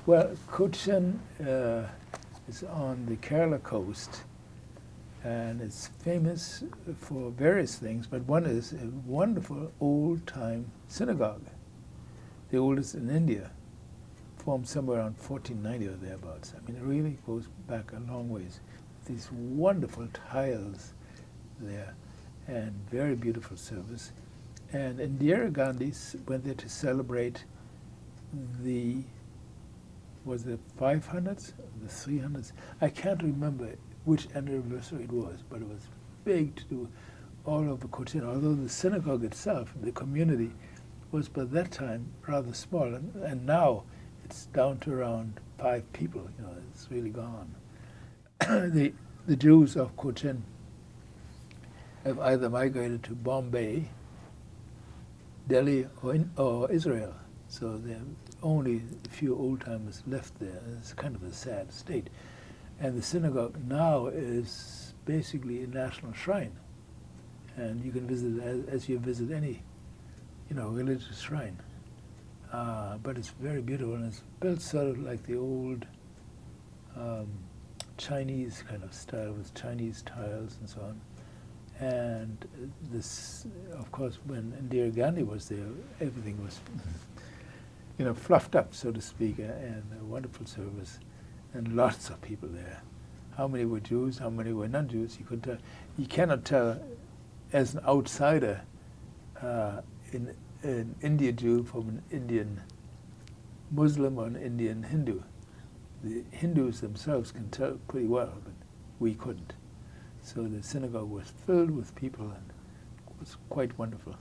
Well, Cochin is on the Kerala coast, and it's famous for various things, but one is a wonderful old-time synagogue, the oldest in India, formed somewhere around 1490 or thereabouts. I mean, it really goes back a long ways. These wonderful tiles there, and very beautiful service. And Indira Gandhi went there to celebrate the, was it 500s, the 300s? I can't remember which anniversary it was, but it was big to do all over Kochi. Although the synagogue itself, the community, was by that time rather small, and now it's down to around 5 people. You know, it's really gone. The Jews of Cochin have either migrated to Bombay, Delhi, or Israel. So there are only a few old-timers left there. It's kind of a sad state. And the synagogue now is basically a national shrine. And you can visit it as you visit any, religious shrine. But it's very beautiful, and it's built sort of like the old Chinese kind of style, with Chinese tiles and so on. And this, of course, when Indira Gandhi was there, everything was, fluffed up, so to speak, and a wonderful service, and lots of people there. How many were Jews, how many were non-Jews, you could tell. You cannot tell, as an outsider, an Indian Jew from an Indian Muslim or an Indian Hindu. The Hindus themselves can tell pretty well, but we couldn't. So the synagogue was filled with people, and it was quite wonderful.